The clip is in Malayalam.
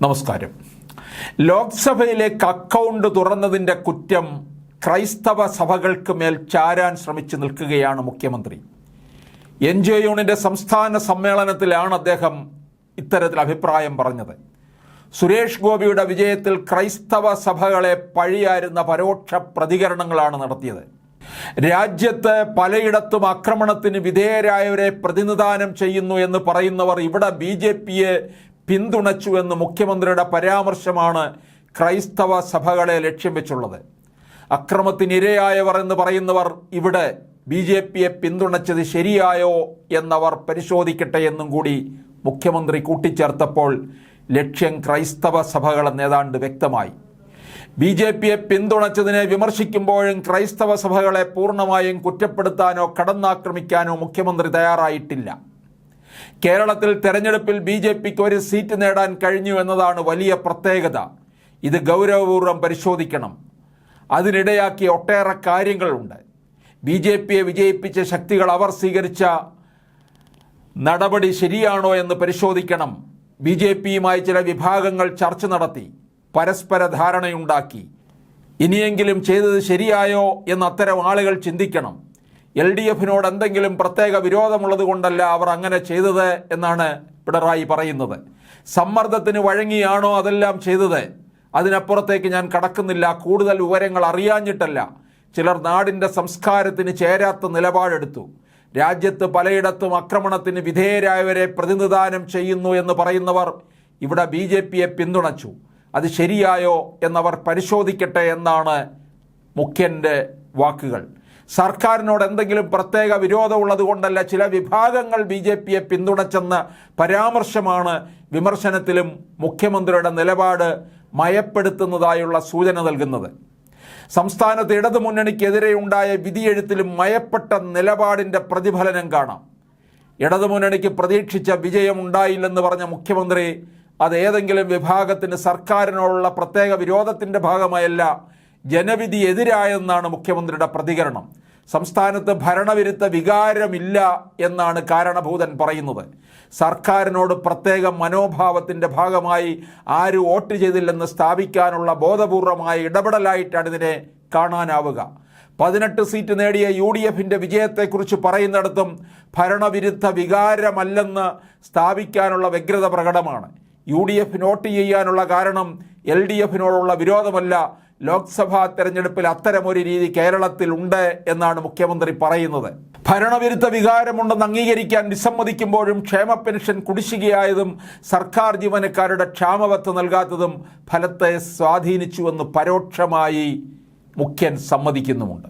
നമസ്കാരം. ലോക്സഭയിലേക്ക് അക്കൗണ്ട് തുറന്നതിൻ്റെ കുറ്റം ക്രൈസ്തവ സഭകൾക്ക് മേൽ ചാരാൻ ശ്രമിച്ചു നിൽക്കുകയാണ് മുഖ്യമന്ത്രി. NJUവിൻ്റെ സംസ്ഥാന സമ്മേളനത്തിലാണ് അദ്ദേഹം ഇത്തരത്തിൽ അഭിപ്രായം പറഞ്ഞത്. സുരേഷ് ഗോപിയുടെ വിജയത്തിൽ ക്രൈസ്തവ സഭകളെ പഴിയാരുന്ന പരോക്ഷ പ്രതികരണങ്ങളാണ് നടത്തിയത്. രാജ്യത്ത് പലയിടത്തും ആക്രമണത്തിന് വിധേയരായവരെ പ്രതിനിധാനം ചെയ്യുന്നു എന്ന് പറയുന്നവർ ഇവിടെ BJPയെ പിന്തുണച്ചു എന്ന് മുഖ്യമന്ത്രിയുടെ പരാമർശമാണ് ക്രൈസ്തവ സഭകളെ ലക്ഷ്യം വെച്ചുള്ളത്. അക്രമത്തിനിരയായവർ എന്ന് പറയുന്നവർ ഇവിടെ BJPയെ പിന്തുണച്ചത് ശരിയായോ എന്നവർ പരിശോധിക്കട്ടെ എന്നും കൂടി മുഖ്യമന്ത്രി കൂട്ടിച്ചേർത്തപ്പോൾ ലക്ഷ്യം ക്രൈസ്തവ സഭകളെന്ന് ഏതാണ്ട് വ്യക്തമായി. BJPയെ പിന്തുണച്ചതിനെ വിമർശിക്കുമ്പോഴും ക്രൈസ്തവ സഭകളെ പൂർണ്ണമായും കുറ്റപ്പെടുത്താനോ കടന്നാക്രമിക്കാനോ മുഖ്യമന്ത്രി തയ്യാറായിട്ടില്ല. കേരളത്തിൽ തെരഞ്ഞെടുപ്പിൽ BJPക്ക് ഒരു സീറ്റ് നേടാൻ കഴിഞ്ഞു എന്നതാണ് വലിയ പ്രത്യേകത. ഇത് ഗൗരവപൂർവ്വം പരിശോധിക്കണം. അതിനിടയാക്കിയ ഒട്ടേറെ കാര്യങ്ങളുണ്ട്. BJPയെ വിജയിപ്പിച്ച ശക്തികൾ അവർ സ്വീകരിച്ച നടപടി ശരിയാണോ എന്ന് പരിശോധിക്കണം. BJPയുമായി ചില വിഭാഗങ്ങൾ ചർച്ച നടത്തി, പരസ്പര ധാരണയുണ്ടാക്കി. ഇനിയെങ്കിലും ചെയ്തത് ശരിയായോ എന്ന് അത്തരം ആളുകൾ ചിന്തിക്കണം. LDFിനോട് എന്തെങ്കിലും പ്രത്യേക വിരോധമുള്ളത് കൊണ്ടല്ല അവർ അങ്ങനെ ചെയ്തത് എന്നാണ് പിണറായി പറയുന്നത്. സമ്മർദ്ദത്തിന് വഴങ്ങിയാണോ അതെല്ലാം ചെയ്തത്? അതിനപ്പുറത്തേക്ക് ഞാൻ കടക്കുന്നില്ല. കൂടുതൽ വിവരങ്ങൾ അറിയാഞ്ഞിട്ടല്ല. ചിലർ നാടിൻ്റെ സംസ്കാരത്തിന് ചേരാത്ത നിലപാടെടുത്തു. രാജ്യത്ത് പലയിടത്തും ആക്രമണത്തിന് വിധേയരായവരെ പ്രതിനിധാനം ചെയ്യുന്നു എന്ന് പറയുന്നവർ ഇവിടെ BJPയെ പിന്തുണച്ചു. അത് ശരിയായോ എന്നവർ പരിശോധിക്കട്ടെ എന്നാണ് മുഖ്യൻ്റെ വാക്കുകൾ. സർക്കാരിനോട് എന്തെങ്കിലും പ്രത്യേക വിരോധമുള്ളത് കൊണ്ടല്ല ചില വിഭാഗങ്ങൾ BJPയെ പിന്തുണച്ചെന്ന പരാമർശമാണ് വിമർശനത്തിലും മുഖ്യമന്ത്രിയുടെ നിലപാട് മയപ്പെടുത്തുന്നതായുള്ള സൂചന നൽകുന്നത്. സംസ്ഥാനത്ത് ഇടതുമുന്നണിക്കെതിരെ ഉണ്ടായ വിധിയെഴുത്തിലും മയപ്പെട്ട നിലപാടിൻ്റെ പ്രതിഫലനം കാണാം. ഇടതുമുന്നണിക്ക് പ്രതീക്ഷിച്ച വിജയമുണ്ടായില്ലെന്ന് പറഞ്ഞ മുഖ്യമന്ത്രി അത് ഏതെങ്കിലും വിഭാഗത്തിന് സർക്കാരിനോടുള്ള പ്രത്യേക വിരോധത്തിൻ്റെ ഭാഗമായല്ല, ജനവിധി എതിരായെന്നാണ് മുഖ്യമന്ത്രിയുടെ പ്രതികരണം. സംസ്ഥാനത്ത് ഭരണവിരുദ്ധ വികാരമില്ല എന്നാണ് കാരണഭൂതൻ പറയുന്നത്. സർക്കാരിനോട് പ്രത്യേക മനോഭാവത്തിൻ്റെ ഭാഗമായി ആര് വോട്ട് ചെയ്തില്ലെന്ന് സ്ഥാപിക്കാനുള്ള ബോധപൂർവമായ ഇടപെടലായിട്ടാണ് ഇതിനെ കാണാനാവുക. 18 സീറ്റ് നേടിയ UDFിൻ്റെ വിജയത്തെക്കുറിച്ച് പറയുന്നിടത്തും ഭരണവിരുദ്ധ വികാരമല്ലെന്ന് സ്ഥാപിക്കാനുള്ള വ്യഗ്രത പ്രകടമാണ്. UDF നോട്ട് ചെയ്യാനുള്ള കാരണം LDFിനോടുള്ള വിരോധമല്ല. ലോക്സഭാ തെരഞ്ഞെടുപ്പിൽ അത്തരമൊരു രീതി കേരളത്തിൽ ഉണ്ട് എന്നാണ് മുഖ്യമന്ത്രി പറയുന്നത്. ഭരണവിരുദ്ധ വികാരമുണ്ടെന്ന് അംഗീകരിക്കാൻ വിസമ്മതിക്കുമ്പോഴും ക്ഷേമ പെൻഷൻ കുടിശ്ശികയായതും സർക്കാർ ജീവനക്കാരുടെ ക്ഷാമബത്ത നൽകാത്തതും ഫലത്തെ സ്വാധീനിച്ചുവെന്ന് പരോക്ഷമായി മുഖ്യൻ സമ്മതിക്കുന്നുമുണ്ട്.